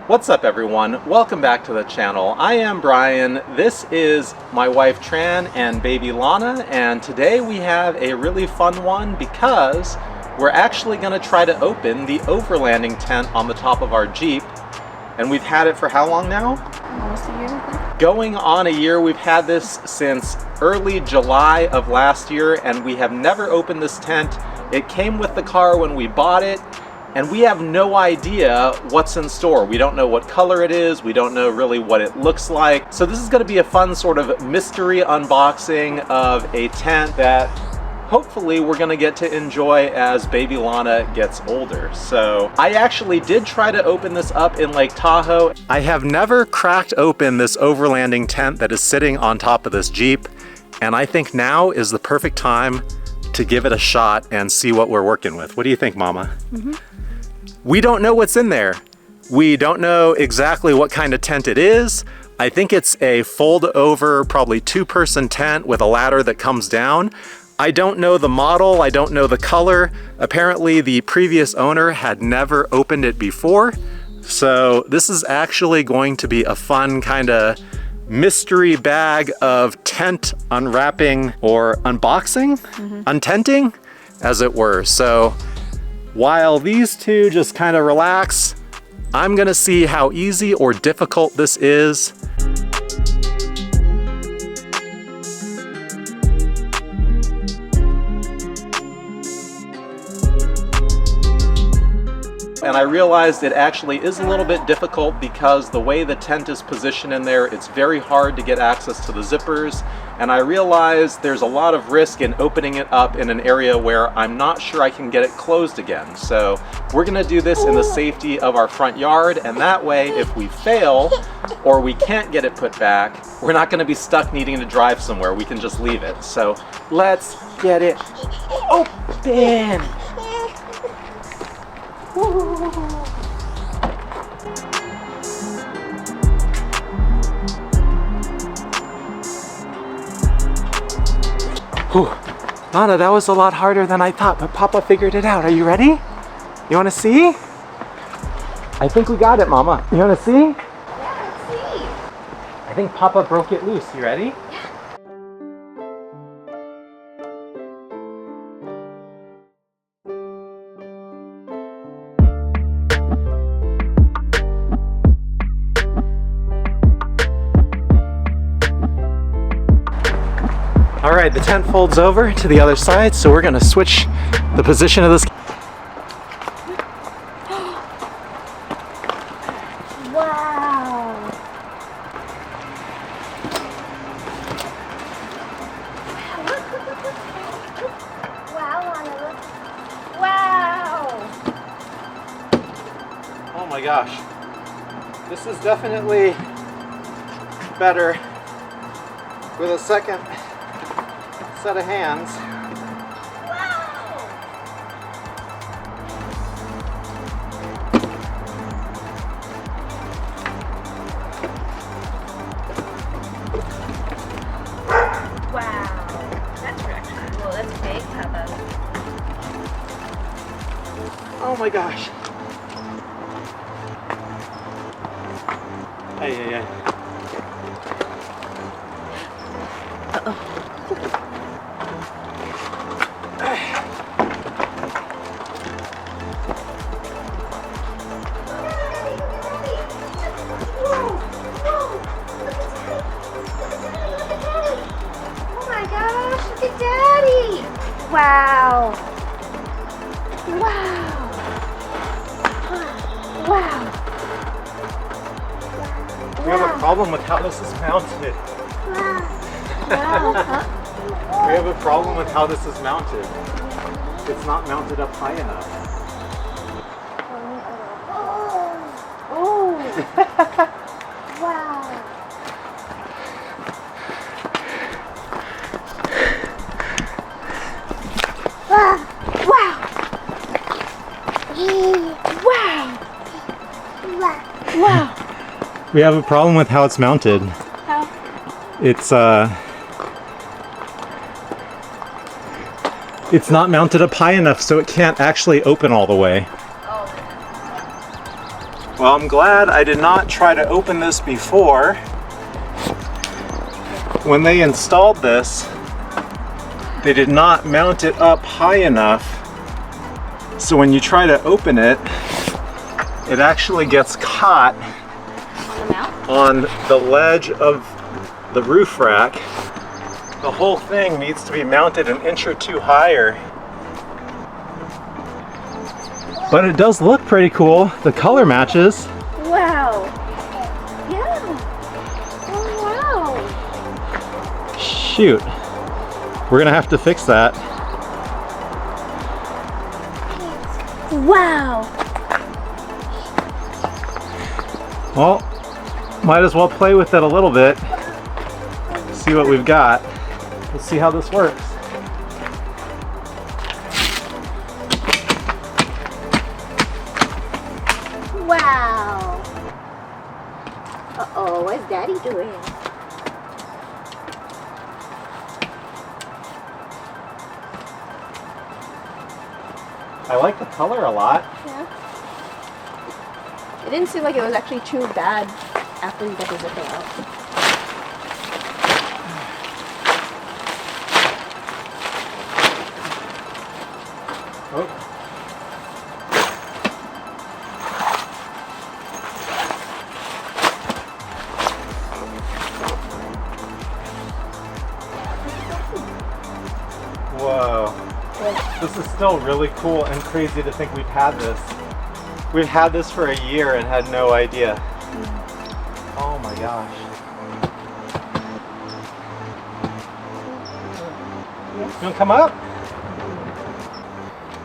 What's up everyone? Welcome back to the channel. I am Brian. This is my wife Tran and baby Lana, and today we have a really fun one because we're actually going to try to open the overlanding tent on the top of our Jeep. And we've had it for how long now? Almost a year, I think. Going on a year. We've had this since early July of last year and we have never opened this tent. It came with the car when we bought it. And we have no idea what's in store. We don't know what color it is. We don't know really what it looks like. So this is going to be a fun sort of mystery unboxing of a tent that hopefully we're going to get to enjoy as baby Lana gets older. So I actually did try to open this up in Lake Tahoe. I have never cracked open this overlanding tent that is sitting on top of this Jeep. And I think now is the perfect time to give it a shot and see what we're working with. What do you think, Mama? Mm-hmm. We don't know what's in there. We don't know exactly what kind of tent it is. I think it's a fold over, probably 2-person tent with a ladder that comes down. I don't know the model, I don't know the color. Apparently the previous owner had never opened it before. So this is actually going to be a fun kind of mystery bag of tent unwrapping or unboxing, untenting, as it were. So while these two just kind of relax, I'm gonna see how easy or difficult this is. And I realized it actually is a little bit difficult because the way the tent is positioned in there, it's very hard to get access to the zippers. And I realized there's a lot of risk in opening it up in an area where I'm not sure I can get it closed again. So we're gonna do this in the safety of our front yard, and that way if we fail or we can't get it put back, we're not gonna be stuck needing to drive somewhere. We can just leave it. So let's get it open. Whew. Lana, that was a lot harder than I thought, but Papa figured it out. Are you ready? You want to see? I think we got it, Mama. You want to see? Yeah, let's see. I think Papa broke it loose. You ready? All right, the tent folds over to the other side, so we're gonna switch the position of this. Wow. Wow, Lana, look. Wow. Oh my gosh. This is definitely better with a second set of hands. Wow. Wow. That's actually cool. That's big, Papa. Oh my gosh. Hey, hey, hey. Uh-oh. Look at Daddy! Wow! Wow! Wow! We have a problem with how this is mounted. We have a problem with how this is mounted. It's not mounted up high enough. Oh! Wow! Wow! We have a problem with how it's mounted. How? It's not mounted up high enough, so it can't actually open all the way. Oh. Well, I'm glad I did not try to open this before. When they installed this, they did not mount it up high enough. So when you try to open it, it actually gets caught on the ledge of the roof rack. The whole thing needs to be mounted an inch or two higher. But it does look pretty cool. The color matches. Wow. Yeah. Oh, wow. Shoot. We're gonna have to fix that. Wow. Well, might as well play with it a little bit. See what we've got. Let's see how this works. Wow. Uh-oh, what's Daddy doing? I like the color a lot. Yeah. It didn't seem like it was actually too bad after you got the zipper out. Oh. Whoa. This is still really cool and crazy to think we've had this. We've had this for a year and had no idea. Oh my gosh. You wanna come up?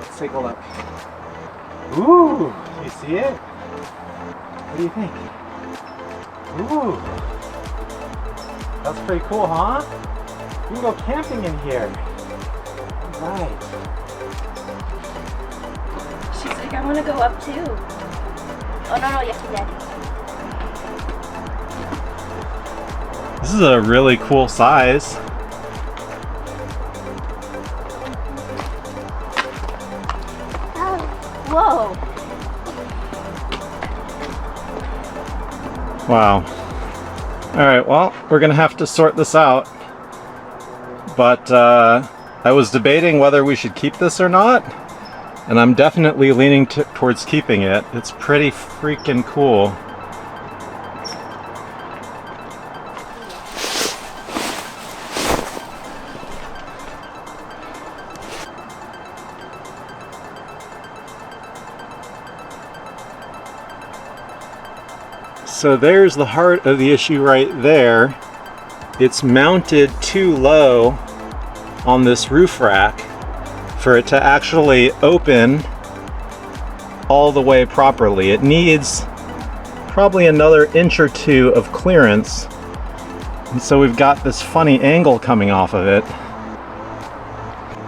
Let's take a look. Ooh, you see it? What do you think? Ooh. That's pretty cool, huh? You can go camping in here. Right. She's like, I want to go up too. Oh, no, you have to Daddy. This is a really cool size. Oh, whoa. Wow. All right, well, we're gonna have to sort this out. But I was debating whether we should keep this or not, and I'm definitely leaning towards keeping it. It's pretty freaking cool. So there's the heart of the issue right there. It's mounted too low on this roof rack for it to actually open all the way properly. It needs probably another inch or two of clearance. And so we've got this funny angle coming off of it.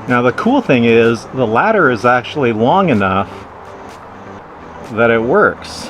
Now the cool thing is the ladder is actually long enough that it works.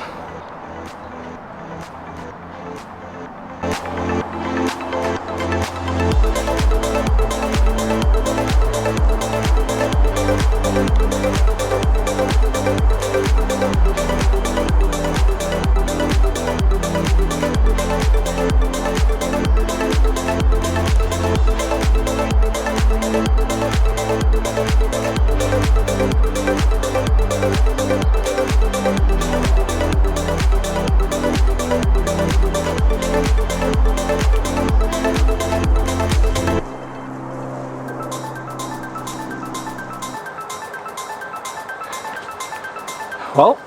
Well,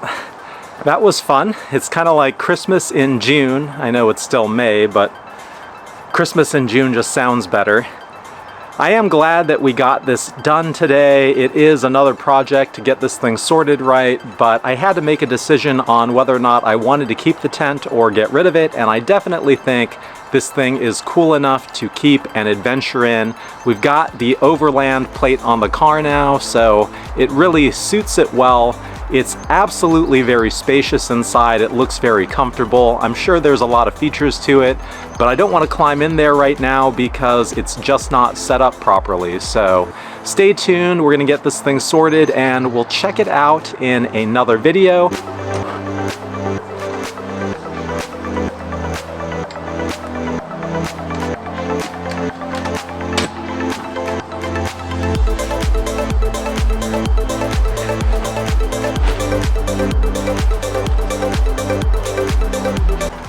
that was fun. It's kind of like Christmas in June. I know it's still May, but Christmas in June just sounds better. I am glad that we got this done today. It is another project to get this thing sorted right, but I had to make a decision on whether or not I wanted to keep the tent or get rid of it, and I definitely think this thing is cool enough to keep and adventure in. We've got the Overland plate on the car now, so it really suits it well. It's absolutely very spacious inside. It looks very comfortable. I'm sure there's a lot of features to it, but I don't want to climb in there right now because it's just not set up properly. So stay tuned. We're going to get this thing sorted and we'll check it out in another video.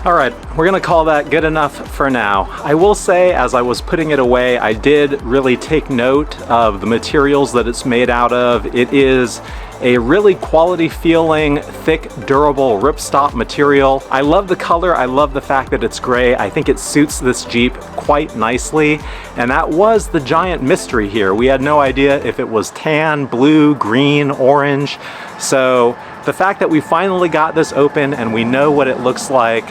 All right, we're gonna call that good enough for now. I will say, as I was putting it away, I did really take note of the materials that it's made out of. It is a really quality feeling, thick, durable ripstop material. I love the color, I love the fact that it's gray. I think it suits this Jeep quite nicely. And that was the giant mystery here. We had no idea if it was tan, blue, green, orange. So the fact that we finally got this open and we know what it looks like,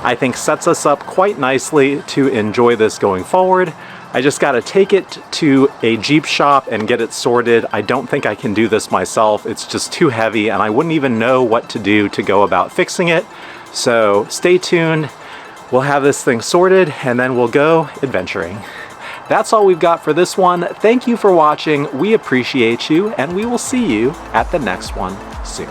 I think sets us up quite nicely to enjoy this going forward. I just gotta take it to a Jeep shop and get it sorted. I don't think I can do this myself. It's just too heavy and I wouldn't even know what to do to go about fixing it. So stay tuned. We'll have this thing sorted and then we'll go adventuring. That's all we've got for this one. Thank you for watching. We appreciate you and we will see you at the next one soon.